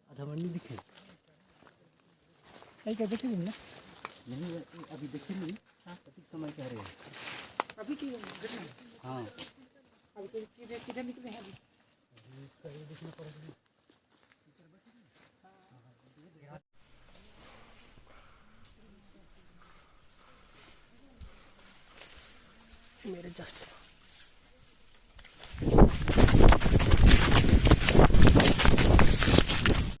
आधा मन नहीं दिखे कहीं क्या देखे ना नहीं अभी देखे नहीं सटीक समय कह रहे हैं अभी की घटना हाँ अभी किधर निकले हैं अभी देखना पड़ेगा मेरे जस्ट